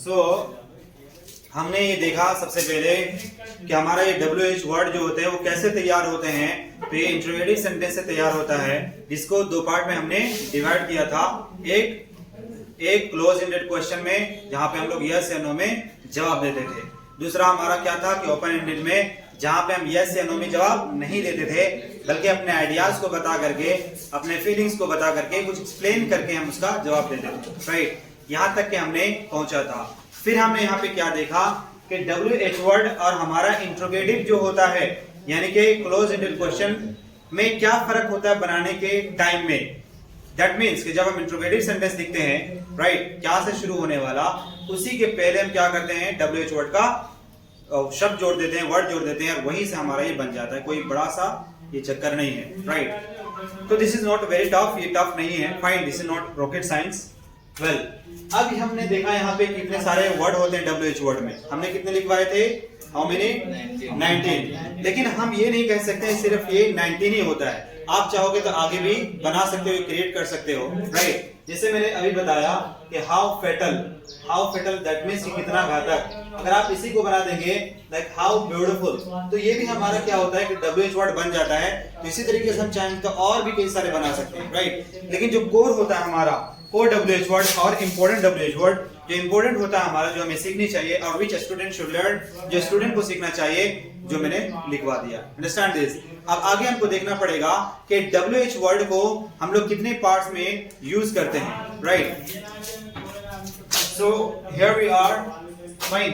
सो हमने ये देखा सबसे पहले कि हमारा ये WH वर्ड जो होते हैं वो कैसे तैयार होते हैं। तो ये इंट्रोगेटिव सेंटेंस से तैयार होता है, जिसको दो पार्ट में हमने डिवाइड किया था। एक क्लोज एंडेड क्वेश्चन में जहां पे हम लोग यस या नो में जवाब देते थे। दूसरा हमारा क्या था कि ओपन एंडेड में, जहां पे हम यस या नो में जवाब नहीं देते थे, बल्कि अपने आइडियाज को बता करके, अपने फीलिंग्स को बता करके, कुछ एक्सप्लेन करके हम उसका जवाब देते थे। राइट, यहां तक के हमने पहुंचा था। फिर हमने यहाँ पे क्या देखा कि WH वर्ड और हमारा इंट्रोगेटिव जो होता है, यानी कि क्लोज एंडेड क्वेश्चन में क्या फर्क होता है बनाने के टाइम में। दैट मीन्स कि जब हम इंट्रोगेटिव सेंटेंस लिखते हैं, राइट, क्या से शुरू होने वाला, उसी के पहले हम क्या करते हैं, WH वर्ड का शब्द जोड़ देते हैं, वर्ड जोड़ देते हैं, और वहीं से हमारा ये बन जाता है। कोई बड़ा सा ये चक्कर नहीं है। राइट, तो this is not very tough, ये टफ नहीं है। Fine, this is not rocket science. Well, अब हमने देखा यहाँ पे कितने सारे वर्ड होते हैं WH वर्ड में। हमने कितने लिखवाए थे, हाउ मेनी, 19। लेकिन हम ये नहीं कह सकते सिर्फ ये 19 ही होता है। आप चाहोगे तो आगे भी बना सकते हो, क्रिएट कर सकते हो। राइट, जैसे मैंने अभी बताया कि हाउ फेटल दैट मीन्स कितना घातक। अगर आप इसी को बना देंगे लाइक हाउ ब्यूटीफुल, तो ये भी हमारा क्या होता है कि WH वर्ड बन जाता है। तो इसी तरीके से हम चाहेंगे तो और भी कई सारे बना सकते हैं। राइट, लेकिन जो कोर होता है हमारा, कोर WH वर्ड और इंपॉर्टेंट WH वर्ड, जो इंपॉर्टेंट होता है हमारा, जो हमें सीखनी चाहिए और विच स्टूडेंट शुड लर्न, जो स्टूडेंट को सीखना चाहिए, जो मैंने लिखवा दिया। Understand this. अब आगे हमको देखना पड़ेगा कि WH वर्ड को हम लोग कितने पार्ट्स में यूज करते हैं। Right, so here we are. Fine,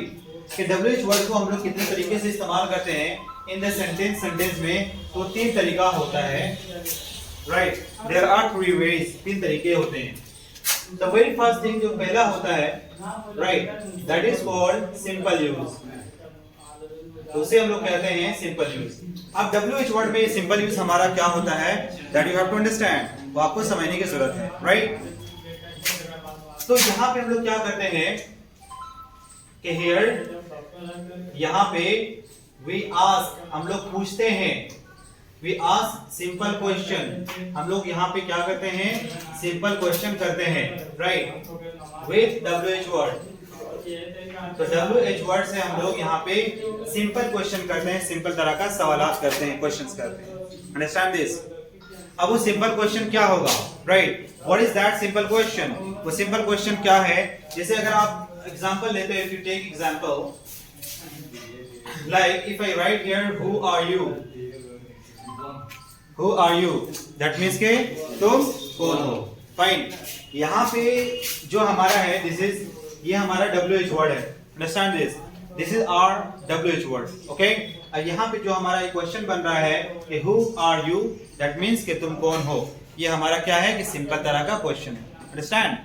कि WH वर्ड को हम लोग कितने तरीके से इस्तेमाल करते हैं इन द सेंटेंस में। तो 3 तरीका होता है। राइट, देयर आर 3 वेज, 3 तरीके होते हैं। The very first thing जो पहला होता है, right, that is called simple use। तो उसे हम लोग कहते हैं सिंपल यूज। अब WH वर्ड में सिंपल यूज हमारा क्या होता है, that you have to understand, वो आपको समझने की जरूरत है। राइट, तो यहाँ पे हम लोग क्या करते हैं कि here, यहाँ पे we ask, हम लोग पूछते हैं, We ask simple question, हम लोग यहाँ पे क्या करते हैं, सिंपल क्वेश्चन करते हैं। Right, with WH word. तो WH वर्ड से हम लोग यहाँ पे सिंपल क्वेश्चन करते हैं, सिंपल तरह का सवालात करते हैं, क्वेश्चंस करते हैं। Understand this. अब वो सिंपल क्वेश्चन क्या होगा, right, what is that simple question. वो सिंपल क्वेश्चन क्या है, जैसे अगर आप एग्जांपल लेते हैं, if you take example like if I write here who are you, Who are you? That means के तुम कौन हो। फाइन, यहाँ पे जो हमारा है, दिस इज, ये हमारा WH वर्ड है। Understand this, this is our WH word. Okay, और यहाँ पे जो हमारा एक क्वेश्चन बन रहा है कि who are you, that means कि तुम कौन हो, ये हमारा क्या है कि सिंपल तरह का क्वेश्चन है। Understand,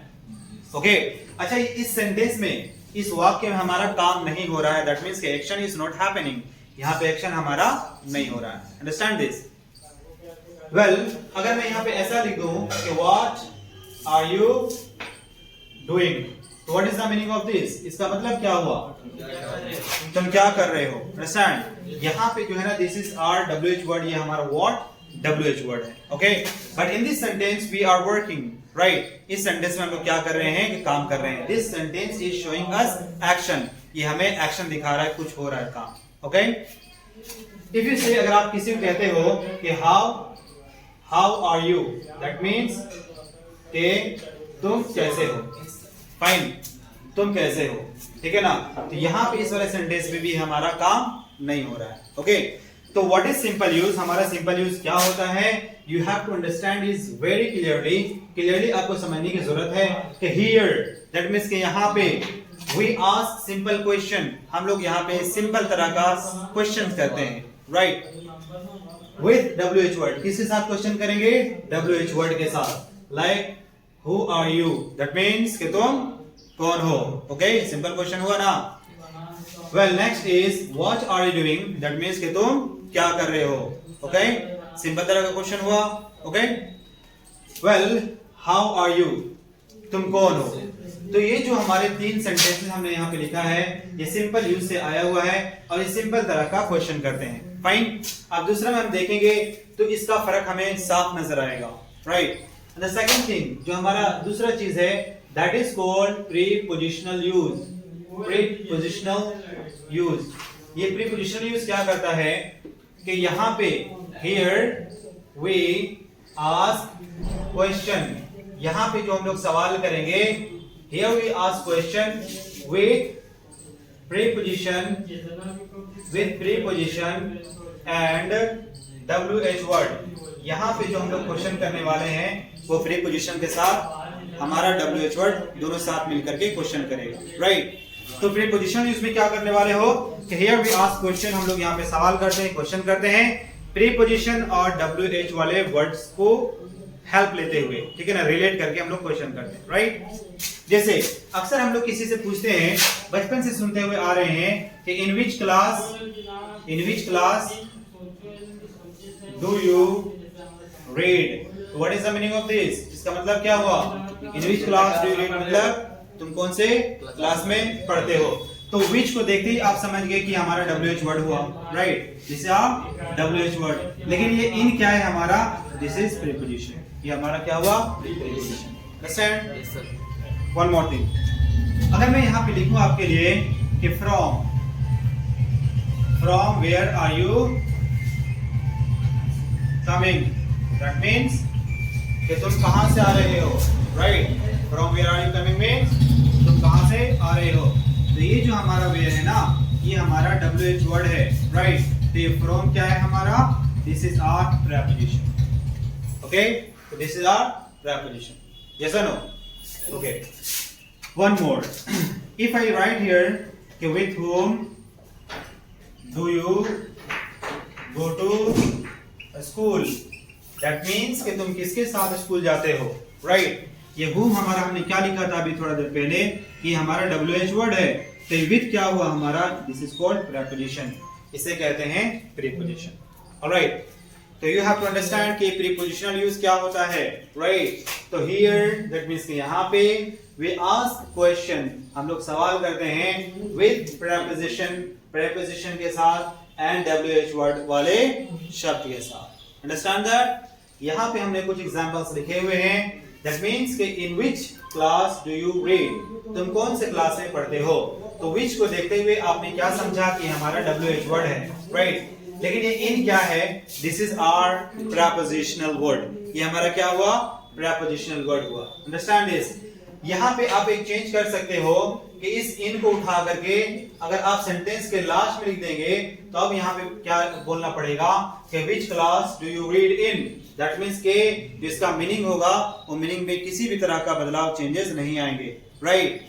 okay. अच्छा, इस सेंटेंस में, इस वाक्य में हमारा काम नहीं हो रहा है, दैट मीन्स कि एक्शन इज नॉट हैपनिंग, यहाँ पे एक्शन हमारा नहीं हो रहा है। Understand this. वेल, अगर मैं यहाँ पे ऐसा लिख दूं कि व्हाट आर यू डूइंग, तो what is the meaning of this, इसका मतलब क्या हुआ, तुम क्या कर रहे हो। अंडरस्टैंड, यहाँ पे जो है ना, this is our WH word, ये हमारा व्हाट WH वर्ड है। Okay, but in this sentence we are working. Right, इस सेंटेंस में हम लोग क्या कर रहे हैं कि काम कर रहे हैं। This sentence is showing us action, ये हमें एक्शन दिखा रहा है, कुछ हो रहा है काम। ओके, इफ यू से, अगर आप किसी को कहते हो कि how are you, that means कि तुम कैसे हो। फाइन, तुम कैसे हो, ठीक है ना। तो यहाँ पे इस वाले सेंटेंस में भी हमारा काम नहीं हो रहा है। ओके, तो व्हाट इज सिंपल यूज, हमारा सिंपल यूज क्या होता है, you have to understand is very clearly आपको समझने की जरूरत है कि हियर, दैट मीन्स कि यहाँ पे वी आस्क सिंपल क्वेश्चन, हम लोग यहाँ पे सिंपल तरह का क्वेश्चन करते हैं। राइट, with WH वर्ड, किसके साथ क्वेश्चन करेंगे, WH वर्ड के साथ। Like who are you, that means कि तुम कौन हो। ओके, सिंपल क्वेश्चन हुआ ना। Well, next is what are you doing, that means कि तुम क्या कर रहे हो। ओके, सिंपल तरह का क्वेश्चन हुआ। Okay, well, how are you, तुम कौन हो। तो ये जो हमारे 3 सेंटेंसेस हमने यहाँ पे लिखा है, ये सिंपल यूज से आया हुआ है और ये सिंपल तरह का क्वेश्चन करते हैं। फाइन, अब दूसरा में हम देखेंगे तो इसका फर्क हमें साफ नजर आएगा। राइट, द सेकंड थिंग जो हमारा दूसरा चीज है, that is called prepositional use. Prepositional use. ये प्रीपोजिशनल यूज क्या करता है कि यहाँ पे here we ask question, यहाँ पे जो हम लोग सवाल करेंगे here we ask question with preposition and WH word। यहाँ पे जो हम लोग क्वेश्चन करने वाले हैं वो प्रीपोजिशन के साथ हमारा WH वर्ड दोनों साथ मिलकर के क्वेश्चन करेगा, राइट। तो प्रीपोजिशन इसमें क्या करने वाले हो कि here we ask question, हम लोग यहाँ पे सवाल करते हैं, क्वेश्चन करते हैं प्रीपोजिशन और WH वाले वर्ड्स को हेल्प लेते हुए, ठीक है ना, रिलेट करके हम लोग क्वेश्चन करते हैं, राइट। जैसे अक्सर हम लोग किसी से पूछते हैं, बचपन से सुनते हुए आ रहे हैं कि in which class do you read. What is the meaning of this? इसका मतलब क्या हुआ? In which class do you read मतलब तुम कौन से क्लास में पढ़ते हो। तो विच को देखते ही आप समझ गए कि हमारा WH वर्ड हुआ, राइट, जिसे आप WH वर्ड। लेकिन ये इन क्या है हमारा? This is preposition. ये हमारा क्या हुआ? Preposition. Understand? Yes sir. One more thing, अगर मैं यहाँ पे लिखूं आपके लिए कि from where are you coming, that means कि तुम कहां से आ रहे हो, right. From where are you coming means तुम कहां से आ रहे हो। तो ये जो हमारा वेयर है ना, ये हमारा WH वर्ड है, राइट। तो ये फ्रॉम क्या है हमारा? This is our preposition, okay. तो this is our preposition, yes और no? Okay, one more. If I write here कि with whom do you go to school, that means कि तुम किसके साथ स्कूल जाते हो, राइट। ये whom हमारा हमने क्या लिखा था अभी थोड़ा देर पहले कि हमारा WH वर्ड है। तो विथ क्या हुआ हमारा? दिस इज कॉल्ड प्रीपोजिशन, इसे कहते हैं प्रीपोजिशन, ऑलराइट। तो यू हैव टू अंडरस्टैंड कि प्रीपोजिशनल यूज क्या होता है, राइट। तो हियर दैट मींस कि यहाँ पे वी आस्क क्वेश्चन, हम लोग सवाल करते हैं विद प्रीपोजिशन के साथ एंड WH वर्ड वाले शब्द के साथ। Understand that? यहाँ पे हमने कुछ एग्जांपल्स लिखे हुए हैं। दैट मींस कि in which class do you read, तुम कौन से क्लास में पढ़ते हो। तो विच को देखते हुए आपने क्या समझा कि हमारा WH वर्ड है, राइट। लेकिन ये इन क्या है? This is our prepositional word. ये हमारा क्या हुआ? प्रीपोजिशनल वर्ड हुआ। Understand this? यहाँ पे आप एक चेंज कर सकते हो कि इस इन को उठा करके अगर आप सेंटेंस के लास्ट में लिख देंगे तो अब यहाँ पे क्या बोलना पड़ेगा कि विच class do you read in. That means के जो इसका मीनिंग होगा वो मीनिंग में किसी भी तरह का बदलाव, चेंजेस नहीं आएंगे, right.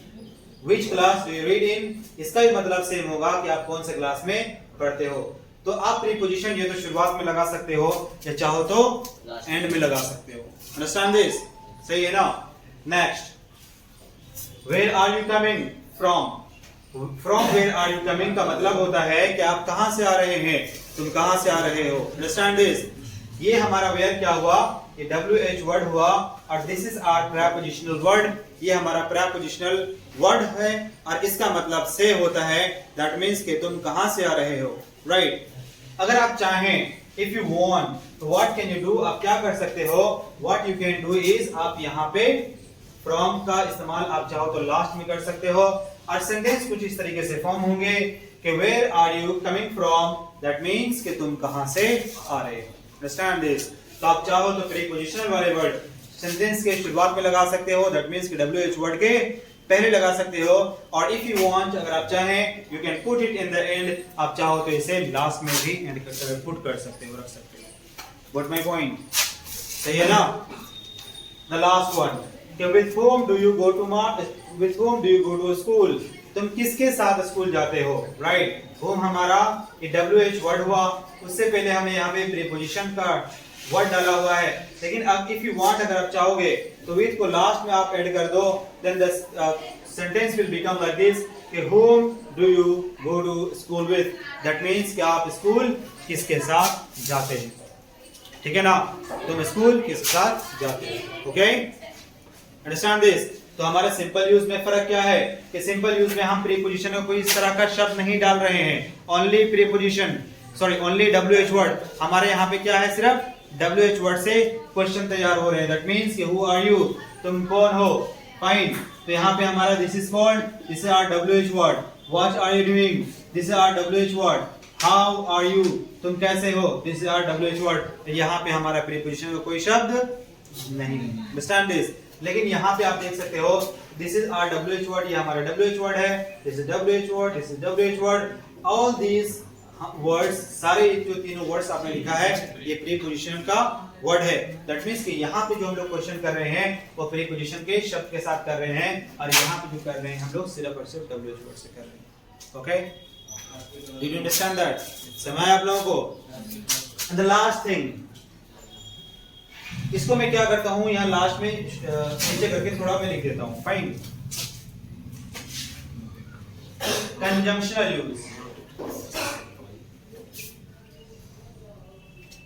Which class do you read in, इसका भी मतलब सेम होगा कि आप कौन से क्लास में पढ़ते हो। तो आप प्रीपोजिशन ये तो शुरुआत में लगा सकते हो या चाहो तो एंड में लगा सकते हो। Understand this? सही है ना? Next, where are you coming from. From where are you coming का मतलब होता है कि आप कहां से आ रहे हैं, तुम कहां से आ रहे हो। Understand this? ये हमारा वेयर क्या हुआ? ये WH वर्ड हुआ और this is our prepositional word. ये हमारा प्रीपोजिशनल वर्ड है और इसका मतलब से होता है, दैट मींस कि तुम कहां से आ रहे हो, राइट। अगर आप चाहें, इफ यू वांट, तो व्हाट कैन यू डू, आप क्या कर सकते हो? What you can do is, आप यहाँ पे फ्रॉम का इस्तेमाल आप चाहो तो लास्ट में कर सकते हो और सेंटेंस कुछ इस तरीके से फॉर्म होंगे कि where are you coming from, that means कि तुम कहां से आ रहे हो। Understand this? तो आप चाहो तो प्रीपोजिशनल वाले वर्ड सेंटेंस के शुरुआत में लगा सकते हो, दैट मींस कि WH वर्ड के पहले लगा सकते हो। और इफ यू वांट, अगर आप चाहें, you can put it in the end, आप चाहो तो इसे लास्ट में भी एंड पुट कर सकते हो, रख सकते हो। What my point? सही है ना? The last one, with whom do you go to with whom do you go to school, तुम किसके साथ स्कूल जाते हो, राइट। whom हमारा ये WH वर्ड हुआ, उससे पहले हमें यहाँ पे प्रीपोजिशन का वर्ड डाला हुआ है। लेकिन अब इफ यू वांट, अगर आप चाहोगे तो with को लास्ट में आप ऐड कर दो, then the sentence will become like this कि whom do you go to school with, that means कि आप स्कूल किसके साथ जाते हैं, ठीक है ना। तुम स्कूल किसके साथ जाते हो, ओके। Understand this? तो हमारा सिंपल यूज में फर्क क्या है कि सिंपल यूज में हम प्रीपोजिशन में कोई इस तरह का शब्द नहीं डाल रहे हैं, only preposition, sorry only WH word. हमारे यहाँ पे क्या है? सिर्फ WH वर्ड से क्वेश्चन तैयार हो रहे हैं। दैट मींस कि हु आर यू, तुम कौन हो, फाइन। तो यहाँ पे हमारा this is called, this is our WH word, what are you doing, this is our WH word, how are you, तुम कैसे हो, this is our WH word. तो यहाँ पे हमारा प्रीपोजिशन का कोई शब्द नहीं, अंडरस्टैंड दिस। लेकिन यहाँ पे आप देख सकते हो this is our WH word, ये हमारा WH वर्ड है, this is WH word, this is WH word, all these words, सारे जो तीनों वर्ड्स आपने लिखा है ये प्रीपोजिशन का वर्ड है। दैट मींस कि यहाँ पे जो हम लोग क्वेश्चन कर रहे हैं वो प्रीपोजिशन के शब्द के साथ कर रहे हैं, और यहाँ पे जो कर रहे हैं हम लोग सिर्फ और सिर्फ WH वर्ड से कर रहे हैं। Okay, did you understand that? समझ आया आप लोगों को? एंड द लास्ट थिंग, इसको मैं क्या करता हूँ यहाँ लास्ट में नीचे करके थोड़ा मैं लिख देता हूँ। Fine, conjunctional use,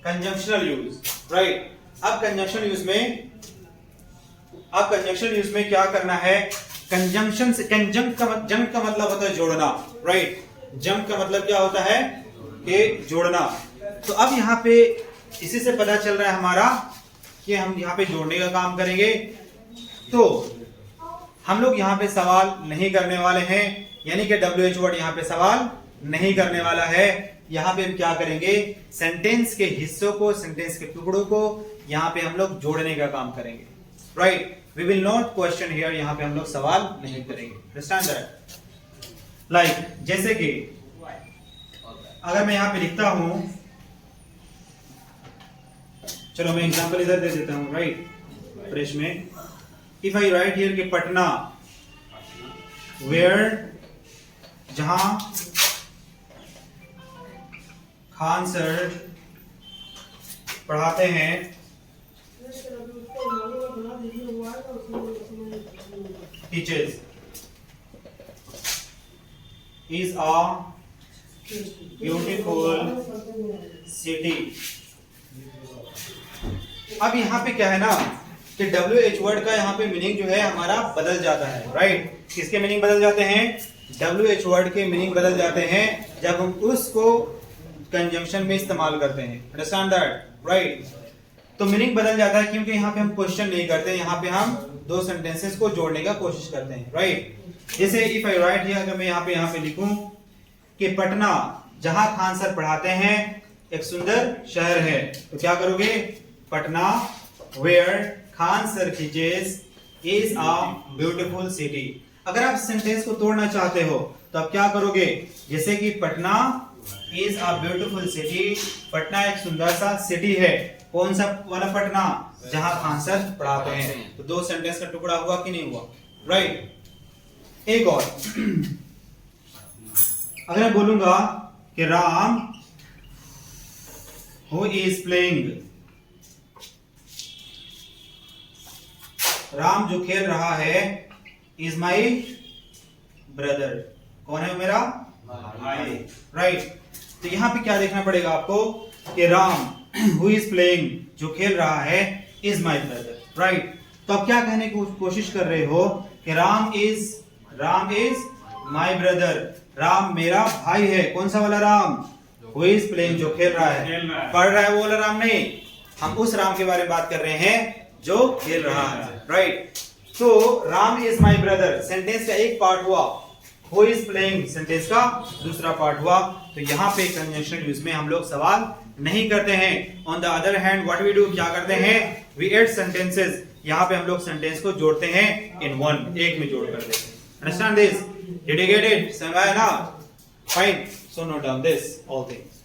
conjunctional use, right. अब कंजंक्शनल यूज में क्या करना है, कंजंक्शन से, कंजंक्ट का मतलब होता है जोड़ना, राइट। जंक्ट का मतलब क्या होता है कि जोड़ना। तो अब यहाँ पे इसी से पता चल रहा है हमारा कि हम यहाँ पे जोड़ने का काम करेंगे। तो हम लोग यहाँ पे सवाल नहीं करने वाले हैं, यानी कि WH वर्ड यहाँ पे सवाल नहीं करने वाला है। यहाँ पे हम क्या करेंगे, सेंटेंस के हिस्सों को, सेंटेंस के टुकड़ों को यहाँ पे हम लोग जोड़ने का काम करेंगे, right. We will not question here, यहाँ पे हम लोग सवाल नहीं करेंगे, अंडरस्टैंड दैट। लाइक जैसे कि अगर मैं यहाँ पे लिखता हूं, चलो मैं एग्जांपल इधर दे देता हूं, राइट, फ्रेश में। इफ आई राइट हियर कि पटना, वेयर, जहां खान सर पढ़ाते हैं, teachers, is a beautiful city। अब यहाँ पे क्या है ना कि WH वर्ड का यहाँ पे मीनिंग जो है हमारा बदल जाता है, राइट। किसके मीनिंग बदल जाते हैं, WH वर्ड के मीनिंग बदल जाते हैं जब हम उसको कंजंक्शन में इस्तेमाल करते हैं, अंडरस्टैंड दैट, राइट। तो मीनिंग बदल जाता है क्योंकि यहाँ पे हम क्वेश्चन नहीं करते, यहाँ पे हम दो सेंटेंसेस को जोड़ने का कोशिश करते हैं, राइट। जैसे इफ आई राइट हियर, अगर मैं यहाँ पे लिखूं कि पटना, जहां खान सर पढ़ाते हैं, एक सुंदर शहर है, तो क्या करोगे, Patna where Khan sir teachers is a beautiful city. अगर आप सेंटेंस को तोड़ना चाहते हो तो आप क्या करोगे, जैसे कि Patna is a beautiful city, Patna एक सुंदर सा सिटी है, कौन सा वाला पटना, जहां खान सर पढ़ाते हैं। तो दो सेंटेंस का टुकड़ा हुआ कि नहीं हुआ, राइट। एक और, अगर मैं बोलूंगा कि Ram who is playing, Ram जो खेल रहा है, इज माई ब्रदर, कौन है मेरा भाई, राइट। तो यहां पे क्या देखना पड़ेगा आपको कि राम हु इज प्लेइंग, जो खेल रहा है, इज माई ब्रदर, राइट। तो आप क्या कहने की कोशिश कर रहे हो कि Ram is my brother, Ram मेरा भाई है, कौन सा वाला राम, हु इज प्लेइंग, जो खेल रहा है, पढ़ रहा है वो वाला राम नहीं, हम उस राम के बारे में बात कर रहे हैं जो खेल रहा है, राइट। तो Ram is my brother sentence का एक पार्ट हुआ, हु इज प्लेइंग सेंटेंस का दूसरा पार्ट हुआ। तो यहाँ पे कंजंक्शनल यूज में हम लोग सवाल नहीं करते हैं। On the other hand what we do, क्या करते हैं, वी ऐड सेंटेंसेस, यहाँ पे हम लोग सेंटेंस को जोड़ते हैं इन वन, एक में जोड़ कर देते हैं। Understand this? Did you get it? समझ आया ना? Fine. So note down this all things.